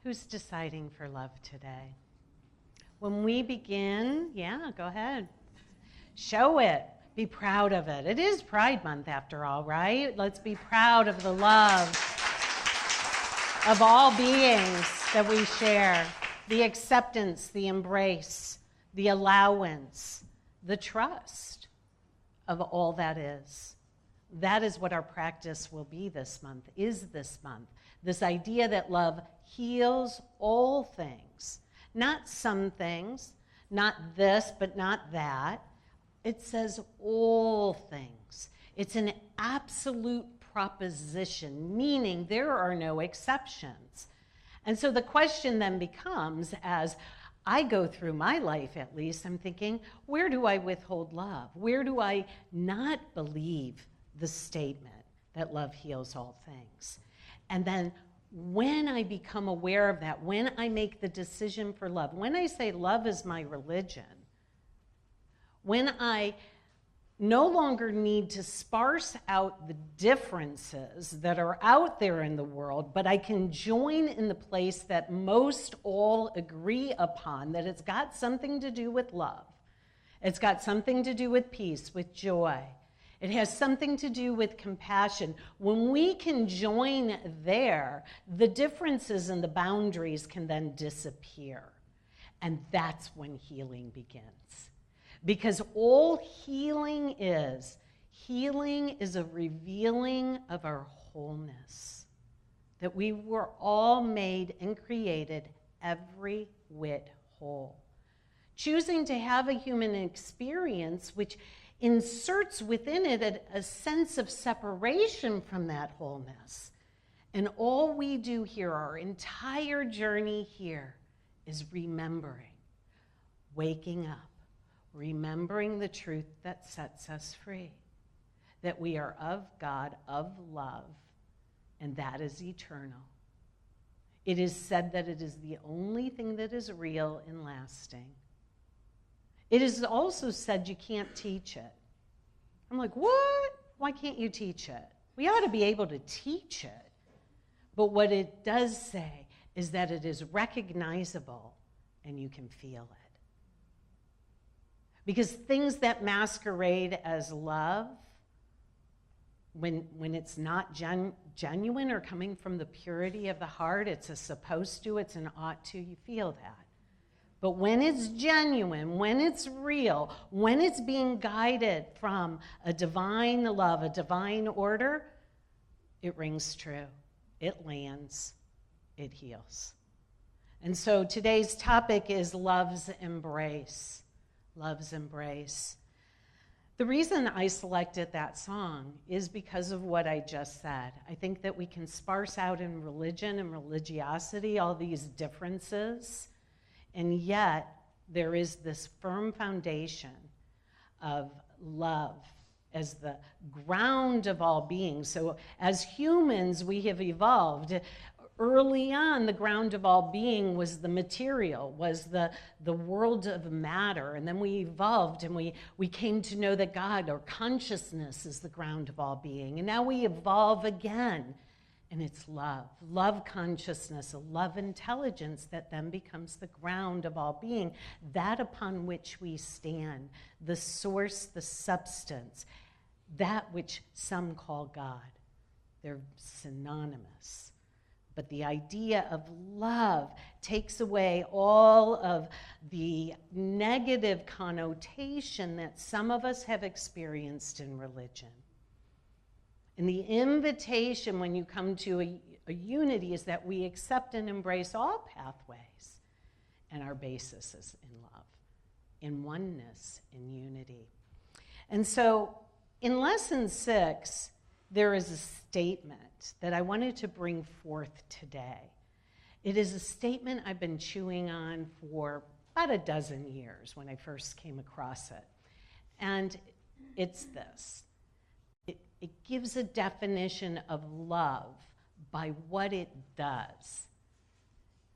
Who's deciding for love today? When we begin, yeah, go ahead. Show it. Be proud of it. It is Pride Month after all, right? Let's be proud of the love of all beings that we share. The acceptance, the embrace, the allowance, the trust of all that is. That is what our practice will be this month, is this month. This idea that love heals all things. Not some things, not this, but not that. It says all things. It's an absolute proposition, meaning there are no exceptions. And so the question then becomes, as I go through my life at least, I'm thinking, where do I withhold love? Where do I not believe the statement that love heals all things? And then when I become aware of that, when I make the decision for love, when I say love is my religion, when I no longer need to sparse out the differences that are out there in the world, but I can join in the place that most all agree upon, that it's got something to do with love. It's got something to do with peace, with joy. It has something to do with compassion. When we can join there, the differences and the boundaries can then disappear. And that's when healing begins. Because all healing is a revealing of our wholeness. That we were all made and created every whit whole. Choosing to have a human experience which inserts within it a sense of separation from that wholeness. And all we do here, our entire journey here, is remembering, waking up, remembering the truth that sets us free, that we are of God, of love, and that is eternal. It is said that it is the only thing that is real and lasting. It is also said you can't teach it. I'm like, what? Why can't you teach it? We ought to be able to teach it. But what it does say is that it is recognizable and you can feel it. Because things that masquerade as love, when it's not genuine or coming from the purity of the heart, it's a supposed to, it's an ought to, you feel that. But when it's genuine, when it's real, when it's being guided from a divine love, a divine order, it rings true. It lands. It heals. And so today's topic is love's embrace. Love's embrace. The reason I selected that song is because of what I just said. I think that we can sparse out in religion and religiosity all these differences. And yet, there is this firm foundation of love as the ground of all being. So as humans, we have evolved. Early on, the ground of all being was the material, was the world of matter. And then we evolved and we came to know that God, or consciousness, is the ground of all being. And now we evolve again. And it's love, love consciousness, a love intelligence that then becomes the ground of all being, that upon which we stand, the source, the substance, that which some call God. They're synonymous. But the idea of love takes away all of the negative connotation that some of us have experienced in religion. And the invitation when you come to a unity is that we accept and embrace all pathways. And our basis is in love, in oneness, in unity. And so in lesson 6, there is a statement that I wanted to bring forth today. It is a statement I've been chewing on for about a dozen years when I first came across it. And it's this. It gives a definition of love by what it does.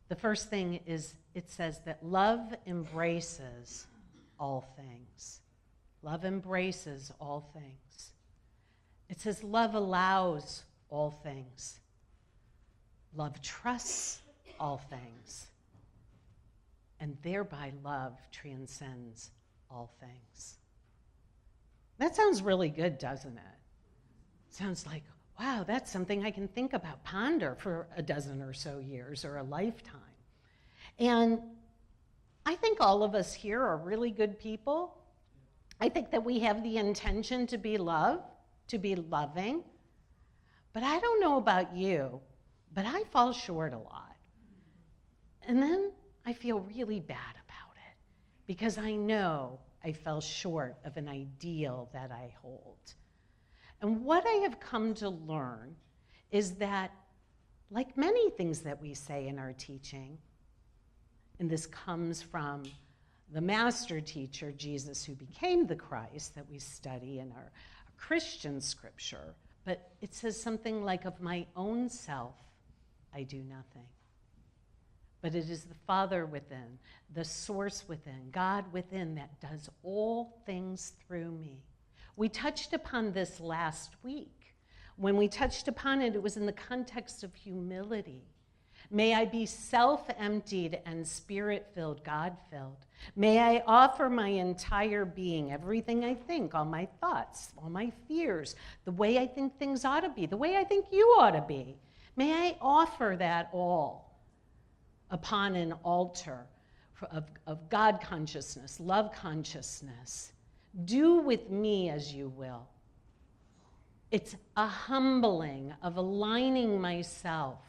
The first thing is it says that love embraces all things. Love embraces all things. It says love allows all things. Love trusts all things, and thereby love transcends all things. That sounds really good, doesn't it? Sounds like, wow, that's something I can think about, ponder for a dozen or so years or a lifetime. And I think all of us here are really good people. I think that we have the intention to be loved, to be loving. But I don't know about you, but I fall short a lot. And then I feel really bad about it because I know I fell short of an ideal that I hold. And what I have come to learn is that, like many things that we say in our teaching, and this comes from the master teacher, Jesus, who became the Christ, that we study in our Christian scripture, but it says something like, of my own self, I do nothing. But it is the Father within, the source within, God within, that does all things through me. We touched upon this last week. When we touched upon it, it was in the context of humility. May I be self-emptied and spirit-filled, God-filled. May I offer my entire being, everything I think, all my thoughts, all my fears, the way I think things ought to be, the way I think you ought to be. May I offer that all upon an altar of God consciousness, love consciousness. Do with me as you will. It's a humbling of aligning myself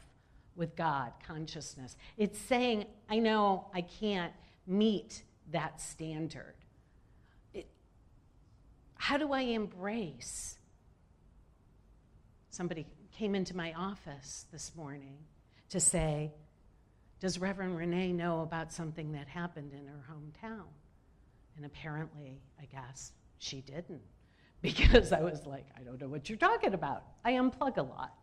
with God consciousness. It's saying, I know I can't meet that standard. How do I embrace? Somebody came into my office this morning to say, does Reverend René know about something that happened in her hometown? And apparently, I guess, she didn't. Because I was like, I don't know what you're talking about. I unplug a lot.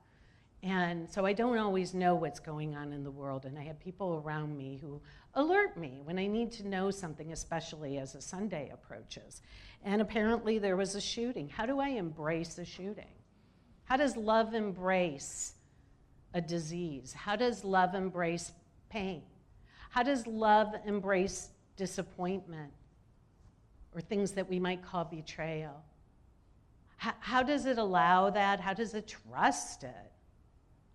And so I don't always know what's going on in the world. And I have people around me who alert me when I need to know something, especially as a Sunday approaches. And apparently there was a shooting. How do I embrace a shooting? How does love embrace a disease? How does love embrace pain? How does love embrace disappointment or things that we might call betrayal? How does it allow that? How does it trust it?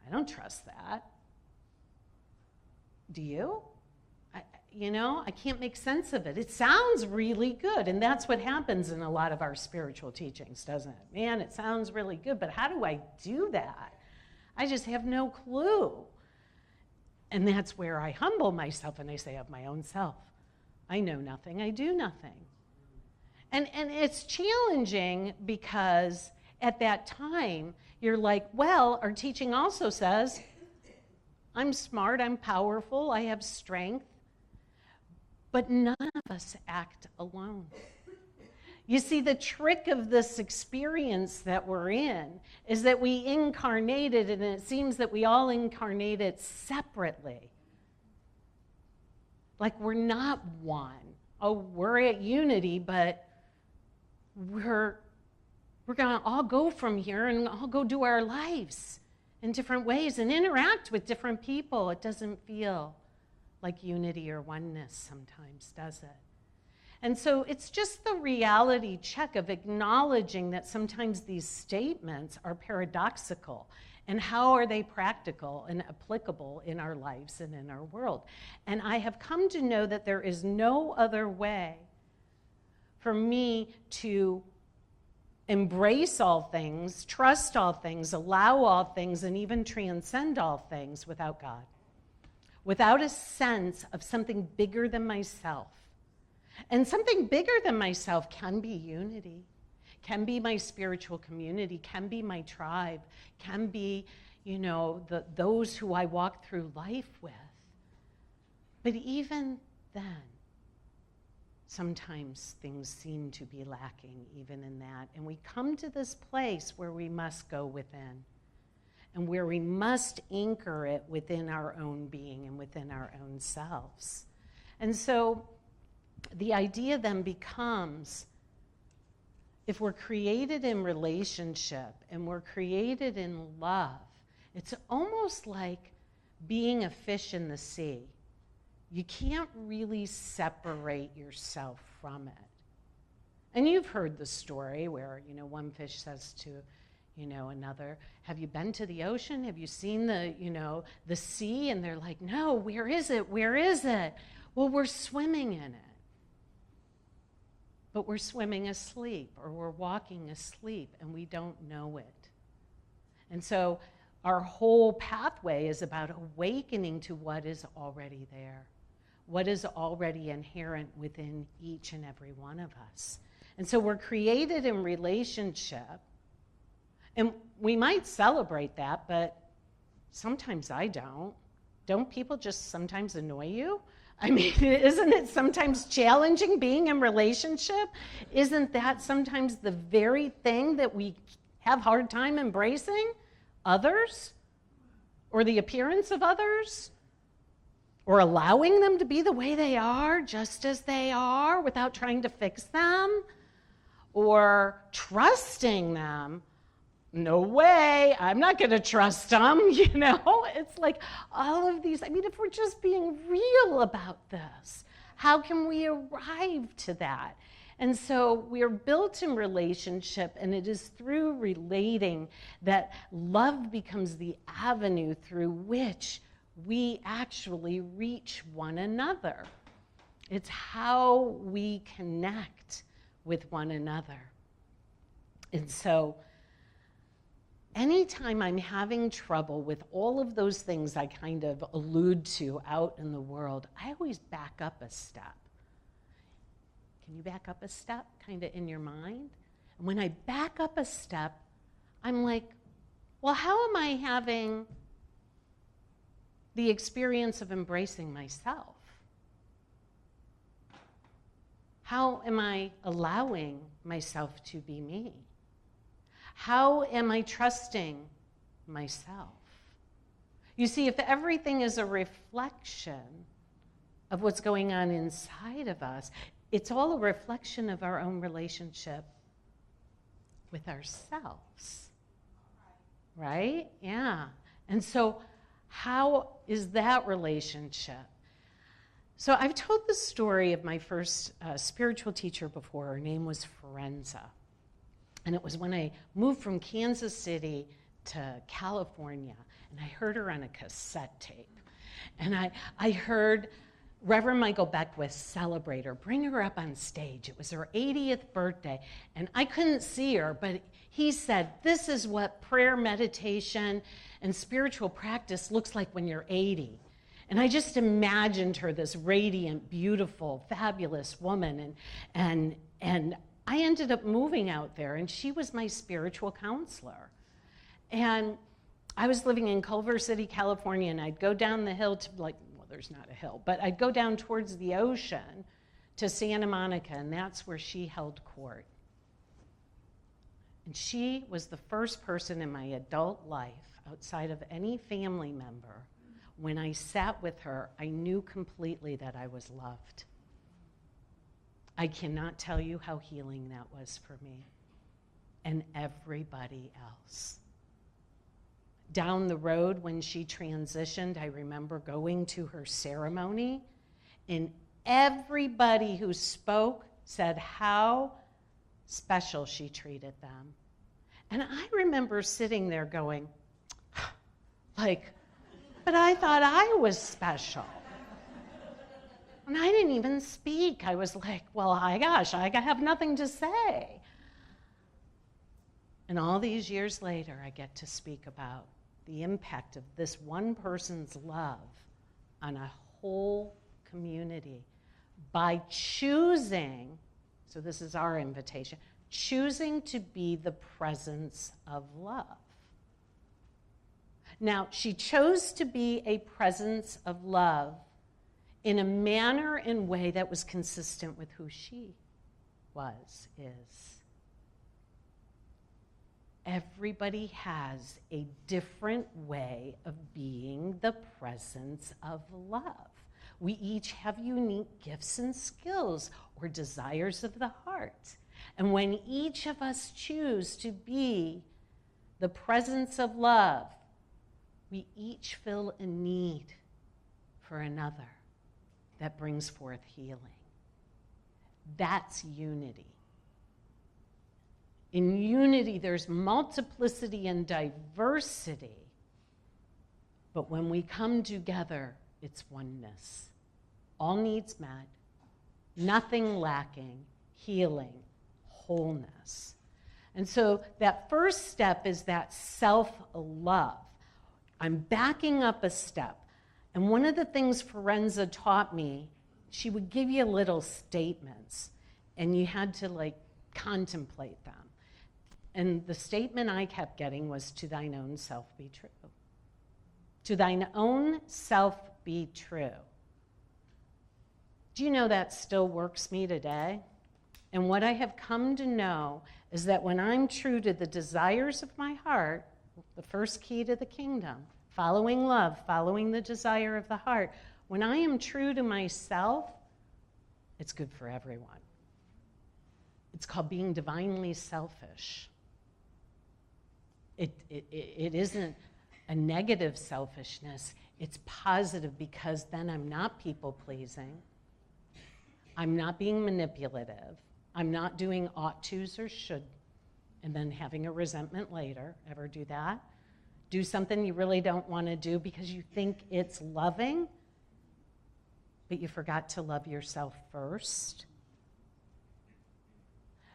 I don't trust that. Do you? I can't make sense of it. It sounds really good, and that's what happens in a lot of our spiritual teachings, doesn't it? Man, it sounds really good, but how do I do that? I just have no clue. And that's where I humble myself and I say, of my own self, I know nothing, I do nothing. And it's challenging because at that time, you're like, well, our teaching also says, I'm smart, I'm powerful, I have strength, but none of us act alone. You see, the trick of this experience that we're in is that we incarnated, and it seems that we all incarnated separately. Like we're not one. Oh, we're at unity, but we're going to all go from here and all go do our lives in different ways and interact with different people. It doesn't feel like unity or oneness sometimes, does it? And so it's just the reality check of acknowledging that sometimes these statements are paradoxical. And how are they practical and applicable in our lives and in our world? And I have come to know that there is no other way for me to embrace all things, trust all things, allow all things, and even transcend all things without God. Without a sense of something bigger than myself. And something bigger than myself can be unity, can be my spiritual community, can be my tribe, can be, those who I walk through life with. But even then, sometimes things seem to be lacking even in that. And we come to this place where we must go within and where we must anchor it within our own being and within our own selves. And so the idea then becomes, if we're created in relationship and we're created in love, it's almost like being a fish in the sea, you can't really separate yourself from it. And you've heard the story where, one fish says to, another, have you been to the ocean? Have you seen the sea? And they're like, no, where is it? Where is it? Well, we're swimming in it. But we're swimming asleep, or we're walking asleep, and we don't know it. And so our whole pathway is about awakening to what is already there, what is already inherent within each and every one of us. And so we're created in relationship, and we might celebrate that, but sometimes I don't. Don't people just sometimes annoy you? I mean, isn't it sometimes challenging being in relationship? Isn't that sometimes the very thing that we have a hard time embracing? Others? Or the appearance of others? Or allowing them to be the way they are, just as they are, without trying to fix them? Or trusting them? No way, I'm not going to trust them, It's like all of these. I mean, if we're just being real about this, how can we arrive to that? And so we are built in relationship, and it is through relating that love becomes the avenue through which we actually reach one another. It's how we connect with one another. And so anytime I'm having trouble with all of those things I kind of allude to out in the world, I always back up a step. Can you back up a step kind of in your mind? And when I back up a step, I'm like, well, how am I having the experience of embracing myself? How am I allowing myself to be me? How am I trusting myself? You see, if everything is a reflection of what's going on inside of us, it's all a reflection of our own relationship with ourselves. Right? Yeah. And so how is that relationship? So I've told the story of my first spiritual teacher before. Her name was Forenza. And it was when I moved from Kansas City to California, and I heard her on a cassette tape. And I heard Reverend Michael Beckwith celebrate her, bring her up on stage. It was her 80th birthday, and I couldn't see her, but he said, this is what prayer, meditation, and spiritual practice looks like when you're 80. And I just imagined her, this radiant, beautiful, fabulous woman, and I ended up moving out there, and she was my spiritual counselor. And I was living in Culver City, California, and I'd go down the hill to, there's not a hill, but I'd go down towards the ocean to Santa Monica, and that's where she held court. And she was the first person in my adult life, outside of any family member, when I sat with her, I knew completely that I was loved. I cannot tell you how healing that was for me and everybody else. Down the road when she transitioned, I remember going to her ceremony, and everybody who spoke said how special she treated them. And I remember sitting there going, but I thought I was special. And I didn't even speak. I was like, well, I have nothing to say. And all these years later, I get to speak about the impact of this one person's love on a whole community by choosing, so this is our invitation, choosing to be the presence of love. Now, she chose to be a presence of love in a manner and way that was consistent with who she is. Everybody has a different way of being the presence of love. We each have unique gifts and skills or desires of the heart. And when each of us choose to be the presence of love, We each fill a need for another that brings forth healing. That's unity. In unity, there's multiplicity and diversity. But when we come together, it's oneness. All needs met, nothing lacking, healing, wholeness. And so that first step is that self-love. I'm backing up a step. And one of the things Ferenza taught me, she would give you little statements, and you had to contemplate them. And the statement I kept getting was, to thine own self be true. To thine own self be true. Do you know that still works me today? And what I have come to know is that when I'm true to the desires of my heart, the first key to the kingdom, following love, following the desire of the heart, when I am true to myself, it's good for everyone. It's called being divinely selfish. It isn't a negative selfishness. It's positive, because then I'm not people-pleasing. I'm not being manipulative. I'm not doing ought tos or should, and then having a resentment later. Ever do that? Do something you really don't want to do because you think it's loving, but you forgot to love yourself first.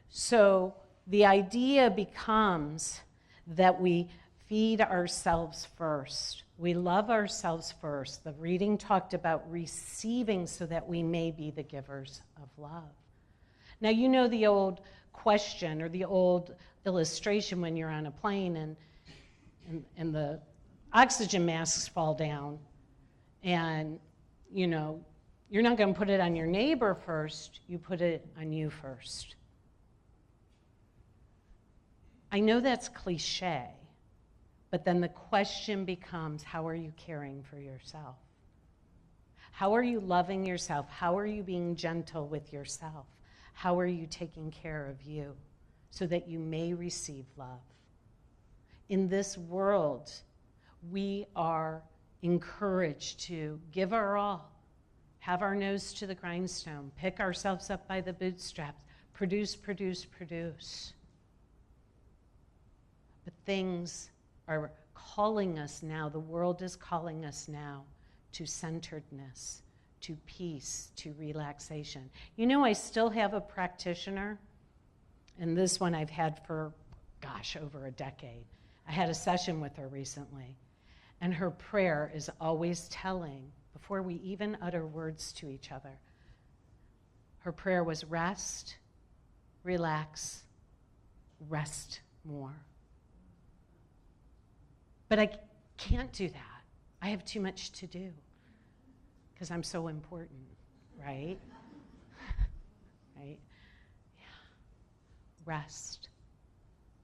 So the idea becomes that we feed ourselves first. We love ourselves first. The reading talked about receiving so that we may be the givers of love. Now, you know the old question or the old illustration when you're on a plane and the oxygen masks fall down, and you're not going to put it on your neighbor first, you put it on you first. I know that's cliche, but then the question becomes, how are you caring for yourself? How are you loving yourself? How are you being gentle with yourself? How are you taking care of you so that you may receive love? In this world, we are encouraged to give our all, have our nose to the grindstone, pick ourselves up by the bootstraps, produce, produce, produce. But things are calling us now, the world is calling us now to centeredness, to peace, to relaxation. I still have a practitioner, and this one I've had for, over a decade. I had a session with her recently, and her prayer is always telling, before we even utter words to each other, her prayer was rest, relax, rest more. But I can't do that. I have too much to do because I'm so important, right? Right? Yeah. Rest,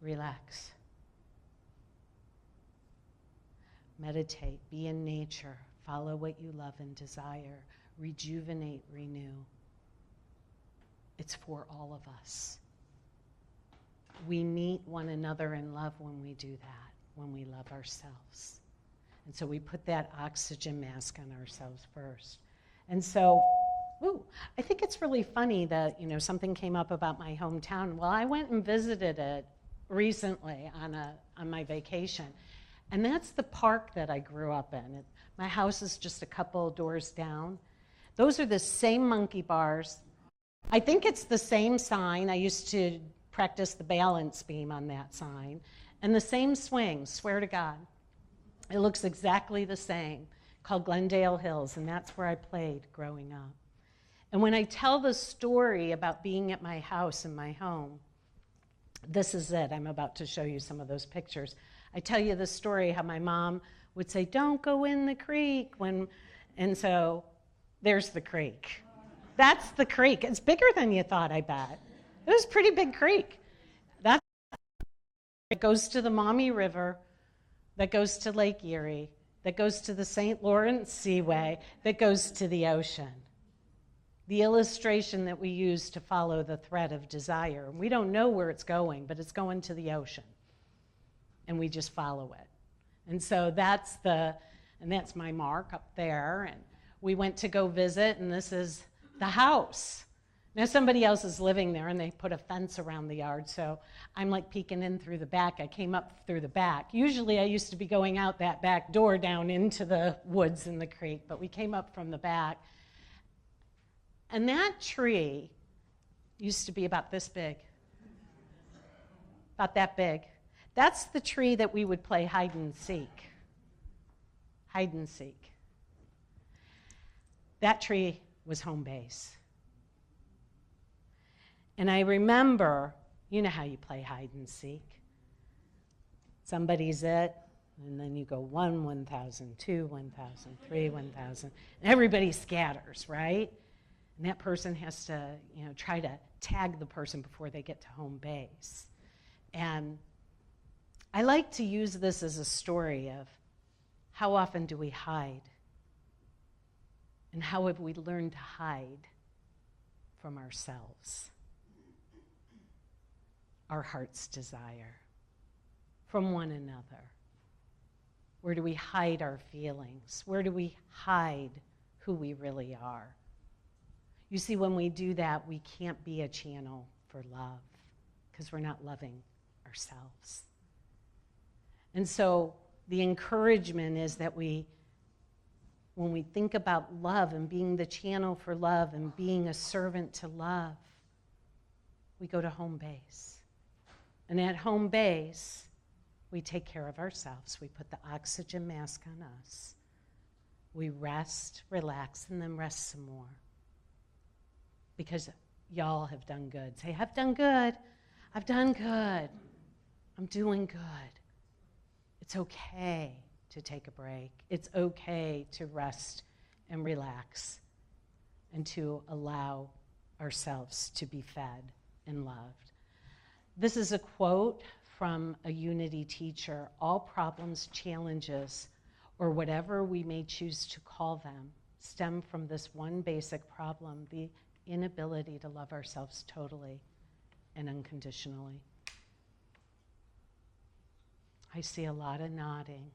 relax. Meditate, be in nature, follow what you love and desire, rejuvenate, renew. It's for all of us. We meet one another in love when we do that, when we love ourselves. And so we put that oxygen mask on ourselves first. And so, I think it's really funny that, something came up about my hometown. Well, I went and visited it recently on my vacation. And that's the park that I grew up in. My house is just a couple doors down. Those are the same monkey bars. I think it's the same sign. I used to practice the balance beam on that sign. And the same swing, swear to God. It looks exactly the same, called Glendale Hills, and that's where I played growing up. And when I tell the story about being at my house in my home, this is it. I'm about to show you some of those pictures. I tell you the story how my mom would say, don't go in the creek. And so there's the creek. That's the creek. It's bigger than you thought, I bet. It was a pretty big creek. It goes to the Maumee River, that goes to Lake Erie, that goes to the St. Lawrence Seaway, that goes to the ocean. The illustration that we use to follow the thread of desire. We don't know where it's going, but it's going to the ocean. And we just follow it. And so that's my mark up there. And we went to go visit, and this is the house. Now somebody else is living there, and they put a fence around the yard, so I'm like peeking in through the back. I came up through the back. Usually I used to be going out that back door down into the woods and the creek, but we came up from the back. And that tree used to be about this big, about that big. That's the tree that we would play hide and seek. Hide and seek. That tree was home base. And I remember, you know how you play hide and seek. Somebody's it, and then you go 1, 1,000, 2, 1,000, 3, 1,000, and everybody scatters, right? And that person has to, try to tag the person before they get to home base. And I like to use this as a story of how often do we hide? And how have we learned to hide from ourselves? Our heart's desire, from one another. Where do we hide our feelings? Where do we hide who we really are? You see, when we do that, we can't be a channel for love because we're not loving ourselves. And so the encouragement is that when we think about love and being the channel for love and being a servant to love, we go to home base. And at home base, we take care of ourselves. We put the oxygen mask on us. We rest, relax, and then rest some more. Because y'all have done good. Say, I've done good. I've done good. I'm doing good. It's okay to take a break. It's okay to rest and relax and to allow ourselves to be fed and loved. This is a quote from a Unity teacher. All problems, challenges, or whatever we may choose to call them, stem from this one basic problem, the inability to love ourselves totally and unconditionally. I see a lot of nodding.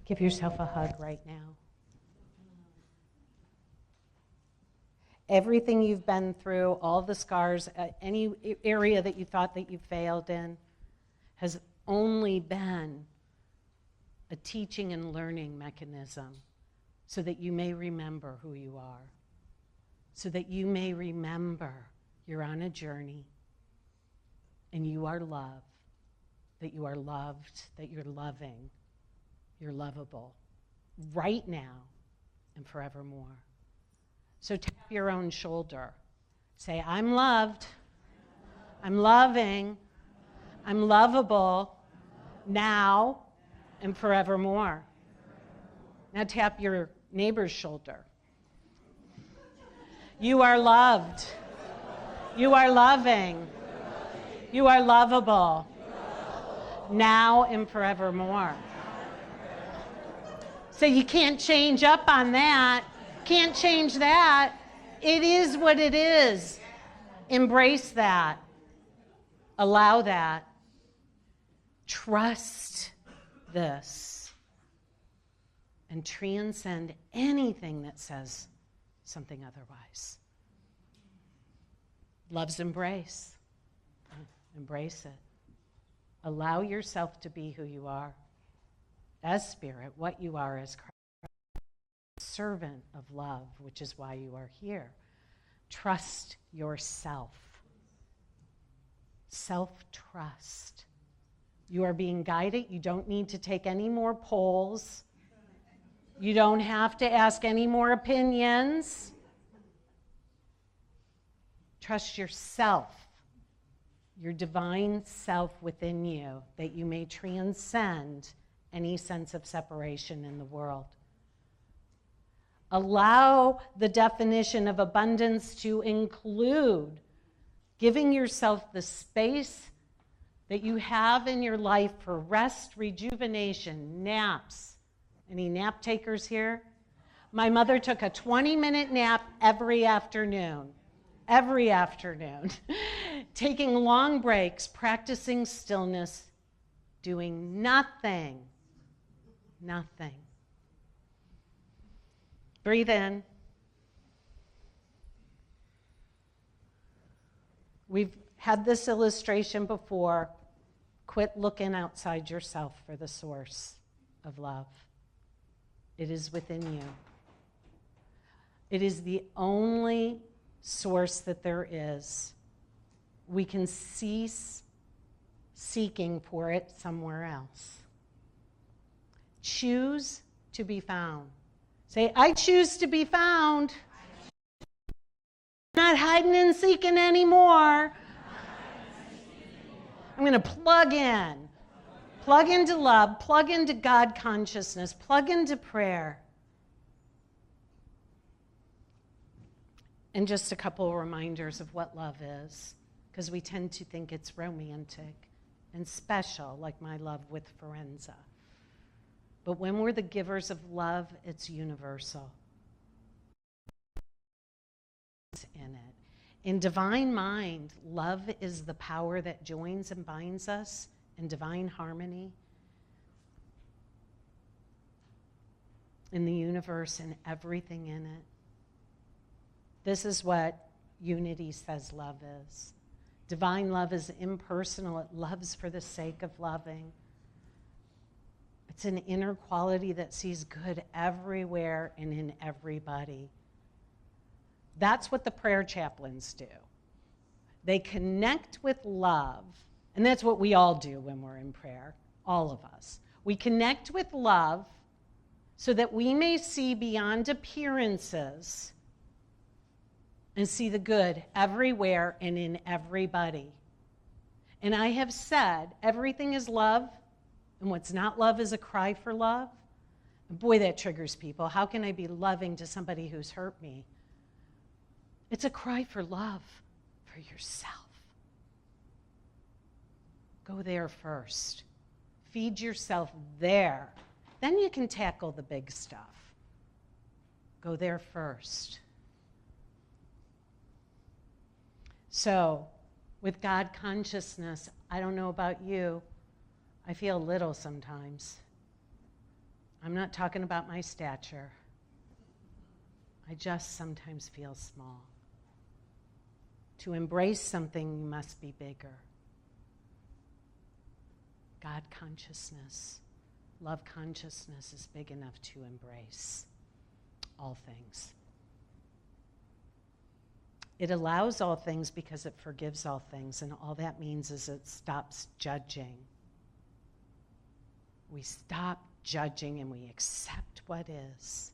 Give yourself a hug right now. Everything you've been through, all the scars, any area that you thought that you failed in, has only been a teaching and learning mechanism so that you may remember who you are, so that you may remember you're on a journey and you are loved, that you are loved, that you're loving, you're lovable right now and forevermore. So tap your own shoulder. Say, I'm loved, I'm loving, I'm lovable now and forevermore. Now tap your neighbor's shoulder. You are loved. You are loving. You are lovable now and forevermore. So you can't change up on that. Can't change that. It is what it is. Embrace that. Allow that. Trust this. And transcend anything that says something otherwise. Love's embrace. Embrace it. Allow yourself to be who you are as spirit, what you are as Christ. Servant of love, which is why you are here. Trust yourself. Self-trust. You are being guided. You don't need to take any more polls. You don't have to ask any more opinions. Trust yourself, your divine self within you, that you may transcend any sense of separation in the world. Allow the definition of abundance to include giving yourself the space that you have in your life for rest, rejuvenation, naps. Any nap takers here? My mother took a 20-minute nap every afternoon. Every afternoon. Taking long breaks, practicing stillness, doing nothing Nothing. Breathe in. We've had this illustration before. Quit looking outside yourself for the source of love. It is within you. It is the only source that there is. We can cease seeking for it somewhere else. Choose to be found. Say, I choose to be found. I'm not hiding and seeking anymore. I'm going to plug in. Plug into love, plug into God consciousness, plug into prayer. And just a couple of reminders of what love is, because we tend to think it's romantic and special, like my love with Forenza. But when we're the givers of love, it's universal. In it. In divine mind, love is the power that joins and binds us in divine harmony in the universe and everything in it. This is what unity says love is. Divine love is impersonal. It loves for the sake of loving. It's an inner quality that sees good everywhere and in everybody. That's what the prayer chaplains do. They connect with love, and that's what we all do when we're in prayer, all of us. We connect with love so that we may see beyond appearances and see the good everywhere and in everybody. And I have said everything is love, and what's not love is a cry for love. Boy, that triggers people. How can I be loving to somebody who's hurt me? It's a cry for love for yourself. Go there first. Feed yourself there. Then you can tackle the big stuff. Go there first. So, with God consciousness, I don't know about you, I feel little sometimes. I'm not talking about my stature. I just sometimes feel small. To embrace something, you must be bigger. God consciousness, love consciousness is big enough to embrace all things. It allows all things because it forgives all things, and all that means is it stops judging. We stop judging and we accept what is.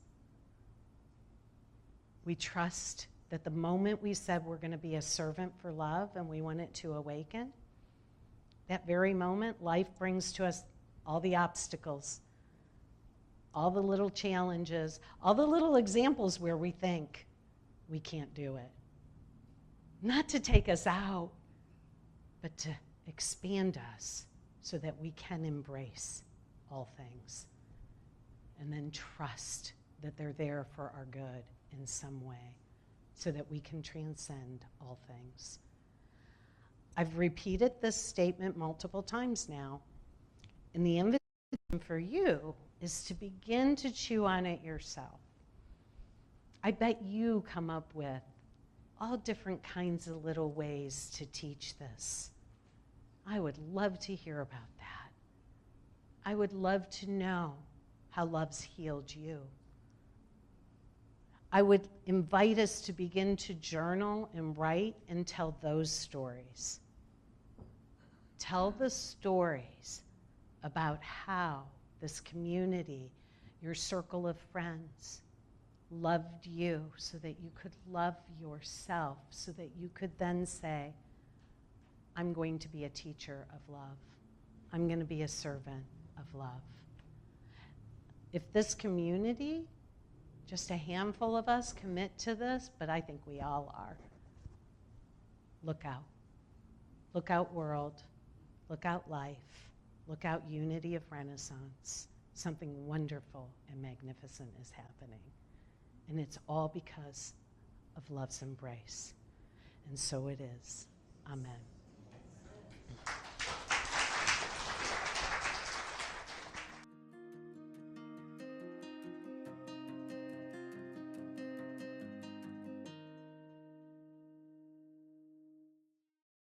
We trust that the moment we said we're going to be a servant for love and we want it to awaken, that very moment, life brings to us all the obstacles, all the little challenges, all the little examples where we think we can't do it. Not to take us out, but to expand us so that we can embrace all things. And then trust that they're there for our good in some way so that we can transcend all things. I've repeated this statement multiple times now, and the invitation for you is to begin to chew on it yourself. I bet you come up with all different kinds of little ways to teach this. I would love to hear about that. I would love to know how love's healed you. I would invite us to begin to journal and write and tell those stories. Tell the stories about how this community, your circle of friends, loved you so that you could love yourself, so that you could then say, I'm going to be a teacher of love. I'm going to be a servant of love. If this community, just a handful of us commit to this, but I think we all are, look out. Look out world. Look out life. Look out unity of Renaissance. Something wonderful and magnificent is happening. And it's all because of love's embrace. And so it is. Amen.